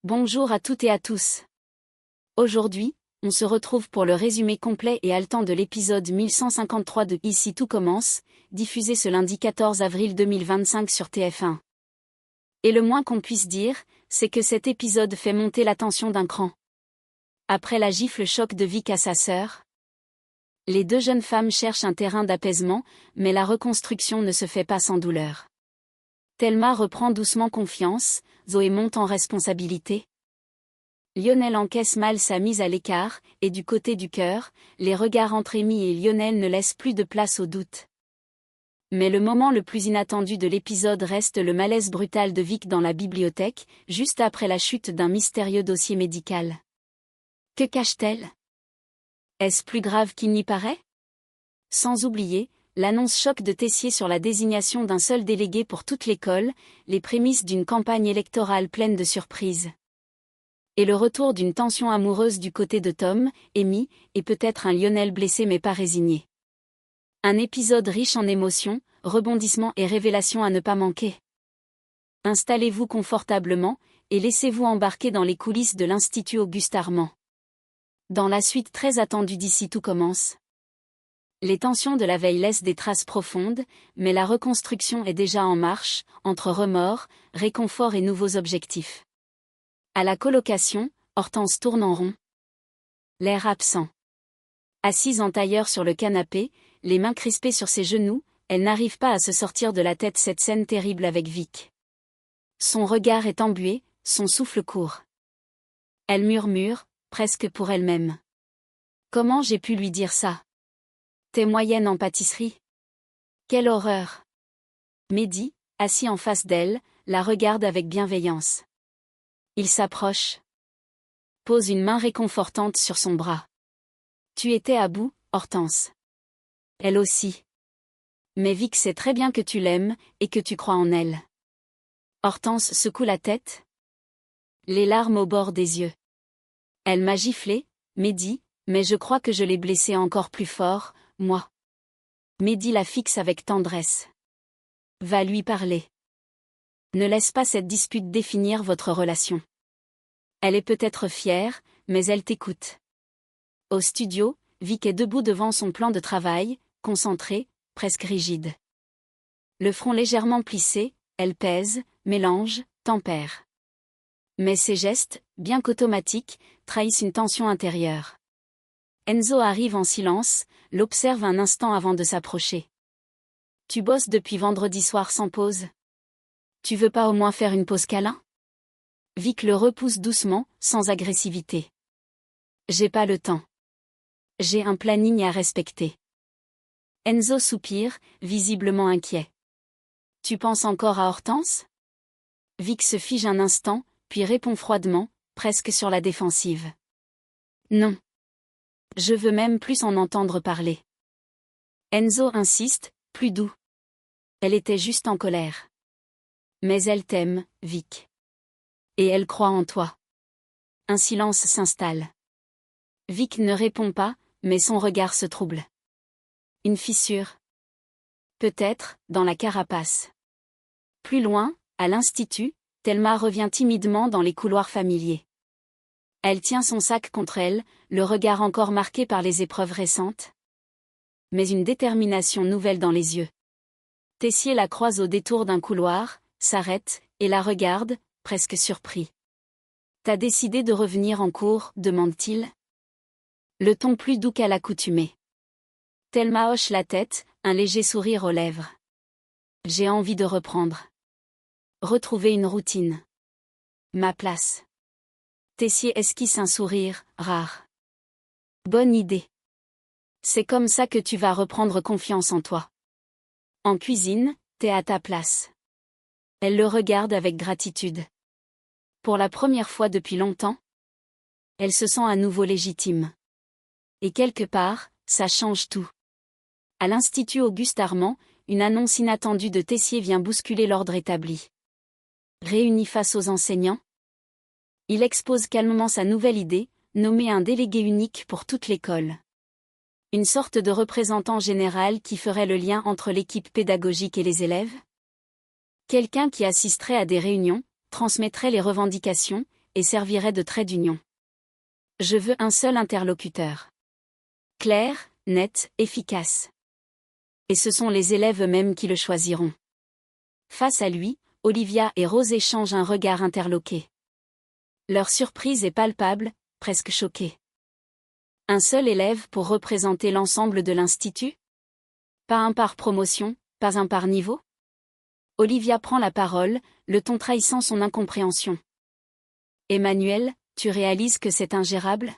Bonjour à toutes et à tous. Aujourd'hui, on se retrouve pour le résumé complet et haletant de l'épisode 1153 de Ici tout commence, diffusé ce lundi 14 avril 2025 sur TF1. Et le moins qu'on puisse dire, c'est que cet épisode fait monter la tension d'un cran. Après la gifle choc de Vic à sa sœur, les deux jeunes femmes cherchent un terrain d'apaisement, mais la reconstruction ne se fait pas sans douleur. Thelma reprend doucement confiance, Zoé monte en responsabilité. Lionel encaisse mal sa mise à l'écart, et du côté du cœur, les regards entre Amy et Lionel ne laissent plus de place au doute. Mais le moment le plus inattendu de l'épisode reste le malaise brutal de Vic dans la bibliothèque, juste après la chute d'un mystérieux dossier médical. Que cache-t-elle? Est-ce plus grave qu'il n'y paraît? Sans oublier l'annonce choc de Tessier sur la désignation d'un seul délégué pour toute l'école, les prémices d'une campagne électorale pleine de surprises. Et le retour d'une tension amoureuse du côté de Tom, Amy, et peut-être un Lionel blessé mais pas résigné. Un épisode riche en émotions, rebondissements et révélations à ne pas manquer. Installez-vous confortablement, et laissez-vous embarquer dans les coulisses de l'Institut Auguste Armand. Dans la suite très attendue d'Ici tout commence. Les tensions de la veille laissent des traces profondes, mais la reconstruction est déjà en marche, entre remords, réconfort et nouveaux objectifs. À la colocation, Hortense tourne en rond. L'air absent. Assise en tailleur sur le canapé, les mains crispées sur ses genoux, elle n'arrive pas à se sortir de la tête cette scène terrible avec Vic. Son regard est embué, son souffle court. Elle murmure, presque pour elle-même. Comment j'ai pu lui dire ça? T'es moyenne en pâtisserie. Quelle horreur! Mehdi, assis en face d'elle, la regarde avec bienveillance. Il s'approche. Pose une main réconfortante sur son bras. Tu étais à bout, Hortense. Elle aussi. Mais Vic sait très bien que tu l'aimes, et que tu crois en elle. Hortense secoue la tête. Les larmes au bord des yeux. Elle m'a giflé, Mehdi, mais je crois que je l'ai blessée encore plus fort, moi. Mehdi la fixe avec tendresse. Va lui parler. Ne laisse pas cette dispute définir votre relation. Elle est peut-être fière, mais elle t'écoute. Au studio, Vic est debout devant son plan de travail, concentré, presque rigide. Le front légèrement plissé, elle pèse, mélange, tempère. Mais ses gestes, bien qu'automatiques, trahissent une tension intérieure. Enzo arrive en silence, l'observe un instant avant de s'approcher. Tu bosses depuis vendredi soir sans pause? Tu veux pas au moins faire une pause câlin? Vic le repousse doucement, sans agressivité. J'ai pas le temps. J'ai un planning à respecter. Enzo soupire, visiblement inquiet. Tu penses encore à Hortense? Vic se fige un instant, puis répond froidement, presque sur la défensive. Non. Je veux même plus en entendre parler. Enzo insiste, plus doux. Elle était juste en colère. Mais elle t'aime, Vic. Et elle croit en toi. Un silence s'installe. Vic ne répond pas, mais son regard se trouble. Une fissure. Peut-être, dans la carapace. Plus loin, à l'institut, Thelma revient timidement dans les couloirs familiers. Elle tient son sac contre elle, le regard encore marqué par les épreuves récentes. Mais une détermination nouvelle dans les yeux. Tessier la croise au détour d'un couloir, s'arrête, et la regarde, presque surpris. T'as décidé de revenir en cours, demande-t-il. Le ton plus doux qu'à l'accoutumée. Thelma hoche la tête, un léger sourire aux lèvres. J'ai envie de reprendre. Retrouver une routine. Ma place. Tessier esquisse un sourire, rare. Bonne idée. C'est comme ça que tu vas reprendre confiance en toi. En cuisine, t'es à ta place. Elle le regarde avec gratitude. Pour la première fois depuis longtemps, elle se sent à nouveau légitime. Et quelque part, ça change tout. À l'Institut Auguste Armand, une annonce inattendue de Tessier vient bousculer l'ordre établi. Réuni face aux enseignants, il expose calmement sa nouvelle idée, nommer un délégué unique pour toute l'école. Une sorte de représentant général qui ferait le lien entre l'équipe pédagogique et les élèves. Quelqu'un qui assisterait à des réunions, transmettrait les revendications, et servirait de trait d'union. Je veux un seul interlocuteur. Clair, net, efficace. Et ce sont les élèves eux-mêmes qui le choisiront. Face à lui, Olivia et Rose échangent un regard interloqué. Leur surprise est palpable, presque choquée. Un seul élève pour représenter l'ensemble de l'institut? Pas un par promotion, pas un par niveau? Olivia prend la parole, le ton trahissant son incompréhension. Emmanuel, tu réalises que c'est ingérable?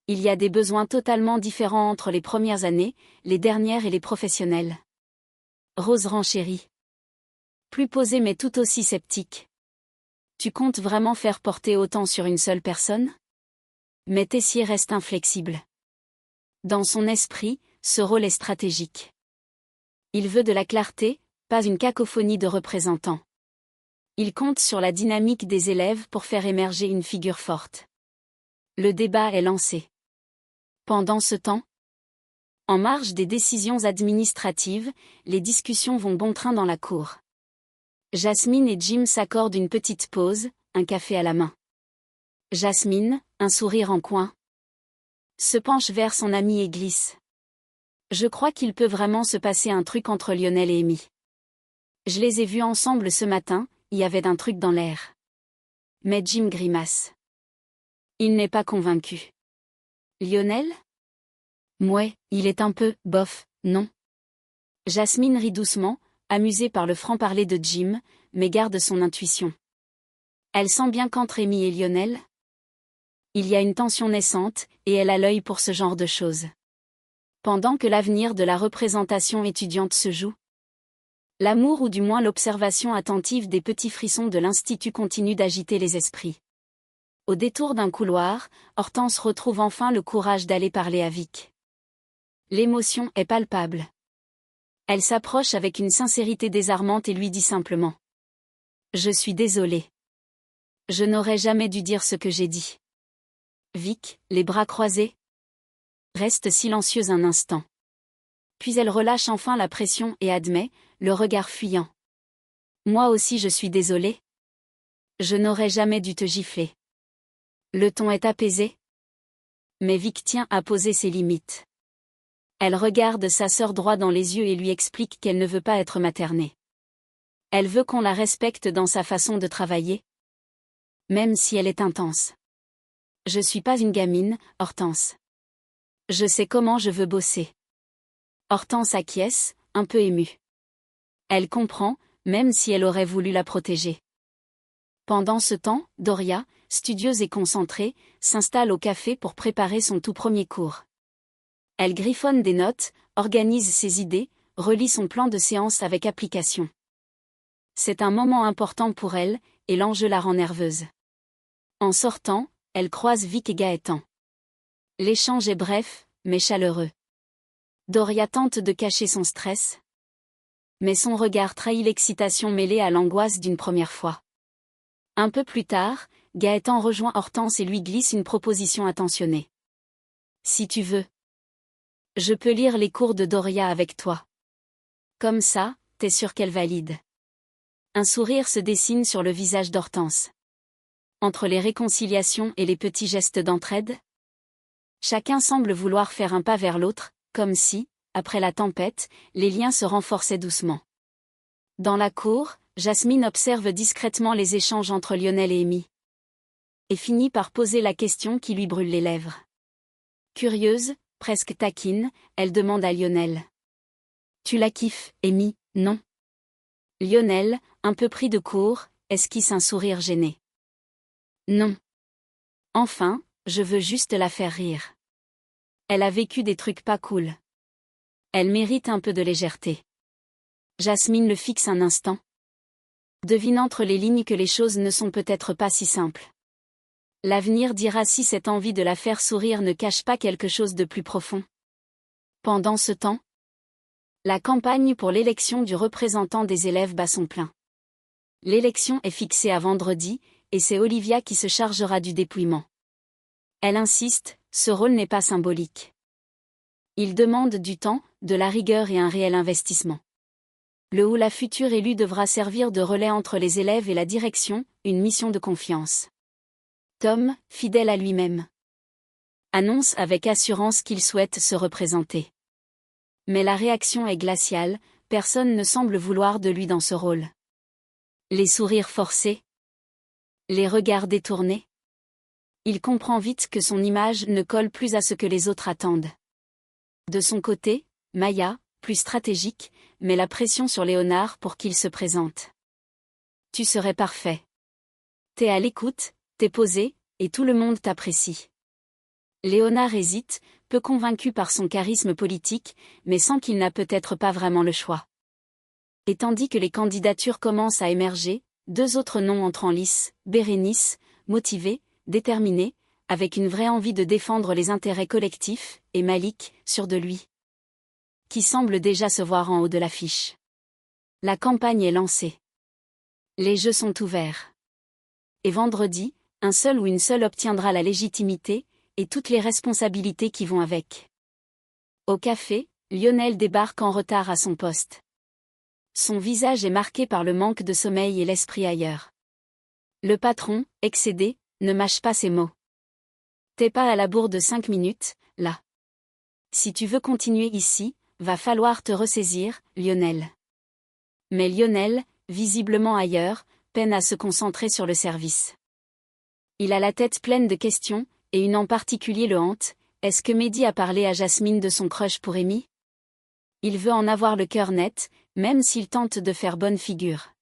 Il y a des besoins totalement différents entre les premières années, les dernières et les professionnels. Rose renchérit. Plus posée mais tout aussi sceptique. Tu comptes vraiment faire porter autant sur une seule personne? Mais Tessier reste inflexible. Dans son esprit, ce rôle est stratégique. Il veut de la clarté, pas une cacophonie de représentants. Il compte sur la dynamique des élèves pour faire émerger une figure forte. Le débat est lancé. Pendant ce temps, en marge des décisions administratives, les discussions vont bon train dans la cour. Jasmine et Jim s'accordent une petite pause, un café à la main. Jasmine, un sourire en coin, se penche vers son ami et glisse. Je crois qu'il peut vraiment se passer un truc entre Lionel et Amy. Je les ai vus ensemble ce matin, il y avait un truc dans l'air. Mais Jim grimace. Il n'est pas convaincu. Lionel? Mouais, il est un peu, bof, non? Jasmine rit doucement, amusée par le franc-parler de Jim, mais garde son intuition. Elle sent bien qu'entre Amy et Lionel, il y a une tension naissante, et elle a l'œil pour ce genre de choses. Pendant que l'avenir de la représentation étudiante se joue, l'amour ou du moins l'observation attentive des petits frissons de l'institut continue d'agiter les esprits. Au détour d'un couloir, Hortense retrouve enfin le courage d'aller parler à Vic. L'émotion est palpable. Elle s'approche avec une sincérité désarmante et lui dit simplement. Je suis désolée. Je n'aurais jamais dû dire ce que j'ai dit. Vic, les bras croisés, reste silencieuse un instant. Puis elle relâche enfin la pression et admet, le regard fuyant. Moi aussi je suis désolée. Je n'aurais jamais dû te gifler. Le ton est apaisé. Mais Vic tient à poser ses limites. Elle regarde sa sœur droit dans les yeux et lui explique qu'elle ne veut pas être maternée. Elle veut qu'on la respecte dans sa façon de travailler. Même si elle est intense. Je suis pas une gamine, Hortense. Je sais comment je veux bosser. Hortense acquiesce, un peu émue. Elle comprend, même si elle aurait voulu la protéger. Pendant ce temps, Doria, studieuse et concentrée, s'installe au café pour préparer son tout premier cours. Elle griffonne des notes, organise ses idées, relit son plan de séance avec application. C'est un moment important pour elle, et l'enjeu la rend nerveuse. En sortant, elle croise Vic et Gaëtan. L'échange est bref, mais chaleureux. Doria tente de cacher son stress. Mais son regard trahit l'excitation mêlée à l'angoisse d'une première fois. Un peu plus tard, Gaëtan rejoint Hortense et lui glisse une proposition attentionnée. Si tu veux, je peux lire les cours de Doria avec toi. Comme ça, t'es sûr qu'elle valide. Un sourire se dessine sur le visage d'Hortense. Entre les réconciliations et les petits gestes d'entraide, chacun semble vouloir faire un pas vers l'autre, comme si, après la tempête, les liens se renforçaient doucement. Dans la cour, Jasmine observe discrètement les échanges entre Lionel et Amy. Et finit par poser la question qui lui brûle les lèvres. Curieuse, presque taquine, elle demande à Lionel. Tu la kiffes, Amy, non? Lionel, un peu pris de court, esquisse un sourire gêné. Non. Enfin, je veux juste la faire rire. Elle a vécu des trucs pas cool. Elle mérite un peu de légèreté. Jasmine le fixe un instant. Devine entre les lignes que les choses ne sont peut-être pas si simples. L'avenir dira si cette envie de la faire sourire ne cache pas quelque chose de plus profond. Pendant ce temps, la campagne pour l'élection du représentant des élèves bat son plein. L'élection est fixée à vendredi, et c'est Olivia qui se chargera du dépouillement. Elle insiste, ce rôle n'est pas symbolique. Il demande du temps, de la rigueur et un réel investissement. Le ou la future élue devra servir de relais entre les élèves et la direction, une mission de confiance. Tom, fidèle à lui-même, annonce avec assurance qu'il souhaite se représenter. Mais la réaction est glaciale, personne ne semble vouloir de lui dans ce rôle. Les sourires forcés, les regards détournés. Il comprend vite que son image ne colle plus à ce que les autres attendent. De son côté, Maya, plus stratégique, met la pression sur Léonard pour qu'il se présente. Tu serais parfait. T'es à l'écoute, t'es posé, et tout le monde t'apprécie. Léonard hésite, peu convaincu par son charisme politique, mais sent qu'il n'a peut-être pas vraiment le choix. Et tandis que les candidatures commencent à émerger, 2 autres noms entrent en lice, Bérénice, motivée, déterminée, avec une vraie envie de défendre les intérêts collectifs, et Malik, sûr de lui, qui semble déjà se voir en haut de l'affiche. La campagne est lancée. Les jeux sont ouverts. Et vendredi, un seul ou une seule obtiendra la légitimité, et toutes les responsabilités qui vont avec. Au café, Lionel débarque en retard à son poste. Son visage est marqué par le manque de sommeil et l'esprit ailleurs. Le patron, excédé, ne mâche pas ses mots. T'es pas à la bourre de 5 minutes, là. Si tu veux continuer ici, va falloir te ressaisir, Lionel. Mais Lionel, visiblement ailleurs, peine à se concentrer sur le service. Il a la tête pleine de questions, et une en particulier le hante. Est-ce que Mehdi a parlé à Jasmine de son crush pour Amy? Il veut en avoir le cœur net, même s'il tente de faire bonne figure.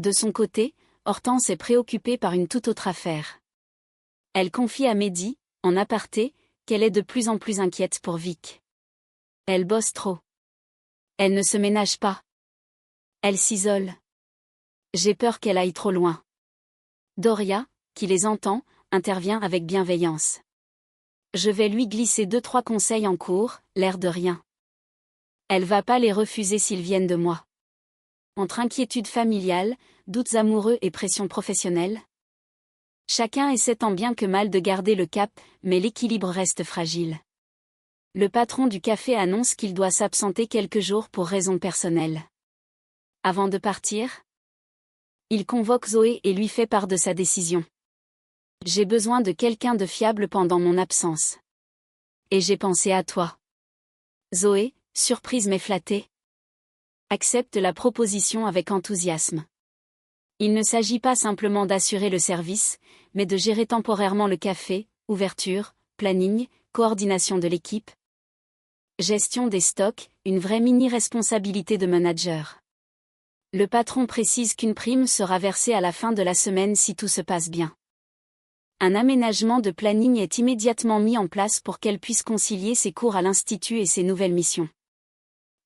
De son côté, Hortense est préoccupée par une toute autre affaire. Elle confie à Mehdi, en aparté, qu'elle est de plus en plus inquiète pour Vic. Elle bosse trop. Elle ne se ménage pas. Elle s'isole. J'ai peur qu'elle aille trop loin. Doria, qui les entend, intervient avec bienveillance. Je vais lui glisser 2-3 conseils en cours, l'air de rien. Elle va pas les refuser s'ils viennent de moi. Entre inquiétude familiale, doutes amoureux et pression professionnelle. Chacun essaie tant bien que mal de garder le cap, mais l'équilibre reste fragile. Le patron du café annonce qu'il doit s'absenter quelques jours pour raisons personnelles. Avant de partir, il convoque Zoé et lui fait part de sa décision. J'ai besoin de quelqu'un de fiable pendant mon absence. Et j'ai pensé à toi. Zoé, surprise mais flattée, accepte la proposition avec enthousiasme. Il ne s'agit pas simplement d'assurer le service, mais de gérer temporairement le café, ouverture, planning, coordination de l'équipe, gestion des stocks, une vraie mini-responsabilité de manager. Le patron précise qu'une prime sera versée à la fin de la semaine si tout se passe bien. Un aménagement de planning est immédiatement mis en place pour qu'elle puisse concilier ses cours à l'institut et ses nouvelles missions.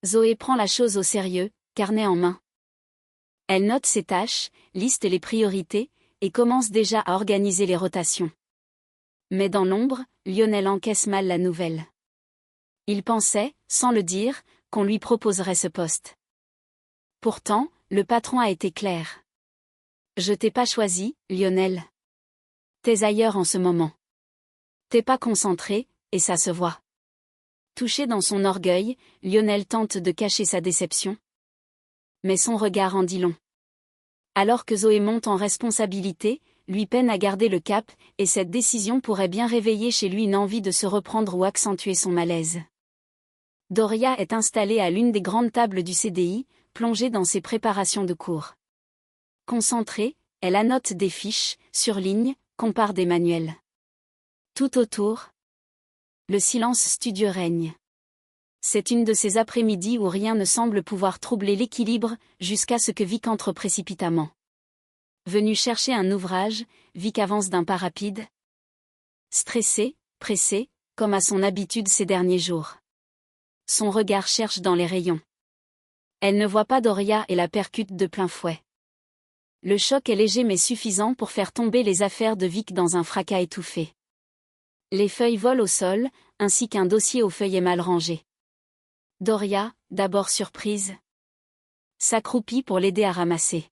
Zoé prend la chose au sérieux, carnet en main. Elle note ses tâches, liste les priorités, et commence déjà à organiser les rotations. Mais dans l'ombre, Lionel encaisse mal la nouvelle. Il pensait, sans le dire, qu'on lui proposerait ce poste. Pourtant, le patron a été clair. Je t'ai pas choisi, Lionel. T'es ailleurs en ce moment. T'es pas concentré, et ça se voit. Touché dans son orgueil, Lionel tente de cacher sa déception. Mais son regard en dit long. Alors que Zoé monte en responsabilité, lui peine à garder le cap, et cette décision pourrait bien réveiller chez lui une envie de se reprendre ou accentuer son malaise. Doria est installée à l'une des grandes tables du CDI, plongée dans ses préparations de cours. Concentrée, elle annote des fiches, surligne, compare des manuels. Tout autour, le silence studieux règne. C'est une de ces après-midi où rien ne semble pouvoir troubler l'équilibre, jusqu'à ce que Vic entre précipitamment. Venu chercher un ouvrage, Vic avance d'un pas rapide. Stressé, pressé, comme à son habitude ces derniers jours. Son regard cherche dans les rayons. Elle ne voit pas Doria et la percute de plein fouet. Le choc est léger mais suffisant pour faire tomber les affaires de Vic dans un fracas étouffé. Les feuilles volent au sol, ainsi qu'un dossier aux feuillets mal rangé. Doria, d'abord surprise, s'accroupit pour l'aider à ramasser.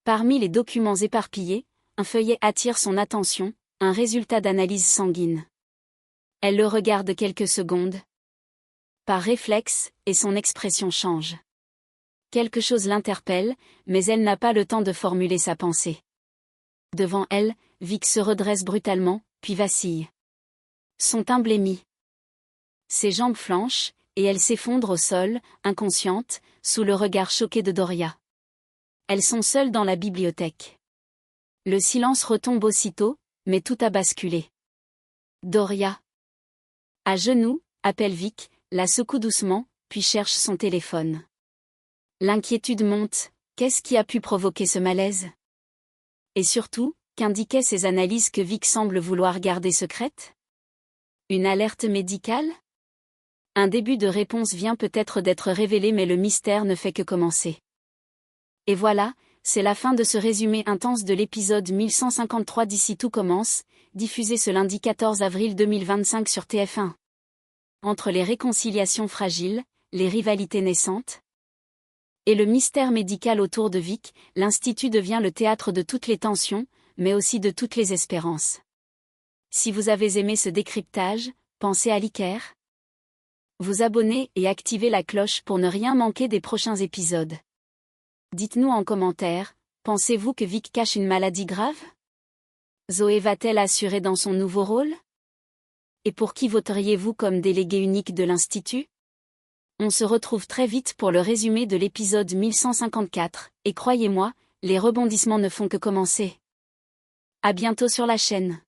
Parmi les documents éparpillés, un feuillet attire son attention, un résultat d'analyse sanguine. Elle le regarde quelques secondes. Par réflexe, et son expression change. Quelque chose l'interpelle, mais elle n'a pas le temps de formuler sa pensée. Devant elle, Vic se redresse brutalement, puis vacille. Son teint blêmit. Ses jambes flanchent, et elle s'effondre au sol, inconsciente, sous le regard choqué de Doria. Elles sont seules dans la bibliothèque. Le silence retombe aussitôt, mais tout a basculé. Doria. À genoux, appelle Vic, la secoue doucement, puis cherche son téléphone. L'inquiétude monte, qu'est-ce qui a pu provoquer ce malaise? Et surtout, qu'indiquaient ces analyses que Vic semble vouloir garder secrètes? Une alerte médicale? Un début de réponse vient peut-être d'être révélé, mais le mystère ne fait que commencer. Et voilà, c'est la fin de ce résumé intense de l'épisode 1153 d'Ici tout commence, diffusé ce lundi 14 avril 2025 sur TF1. Entre les réconciliations fragiles, les rivalités naissantes et le mystère médical autour de Vic, l'Institut devient le théâtre de toutes les tensions, mais aussi de toutes les espérances. Si vous avez aimé ce décryptage, pensez à liker, vous abonner et activer la cloche pour ne rien manquer des prochains épisodes. Dites-nous en commentaire, pensez-vous que Vic cache une maladie grave? Zoé va-t-elle assurer dans son nouveau rôle? Et pour qui voteriez-vous comme délégué unique de l'Institut? On se retrouve très vite pour le résumé de l'épisode 1154, et croyez-moi, les rebondissements ne font que commencer. À bientôt sur la chaîne.